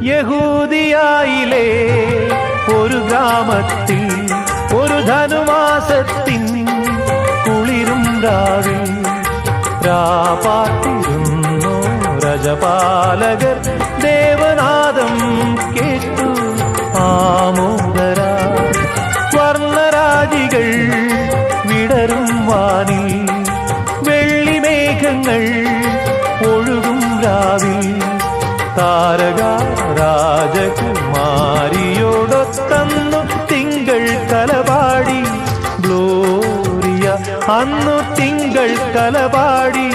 യഹൂദിയായിലെ ഒരു ഗ്രാമത്തിൽ ഒരു ധനുമാസത്തിൻ കുളിരും രാവിൽ രാപാർത്തിരുന്നു രജപാലകർ ദേവനാദം കേട്ടു ആമോദരാ സ്വർണരാജികൾ വിടരും വാനിൽ വെള്ളിമേഘങ്ങൾ ഒഴുകും രാവിൽ താരക രാജകുമാരിയോടൊത്തന്നു തിങ്കൾ കലപാടി ഗ്ലോറിയ അന്നു തിങ്കൾ കലപാടി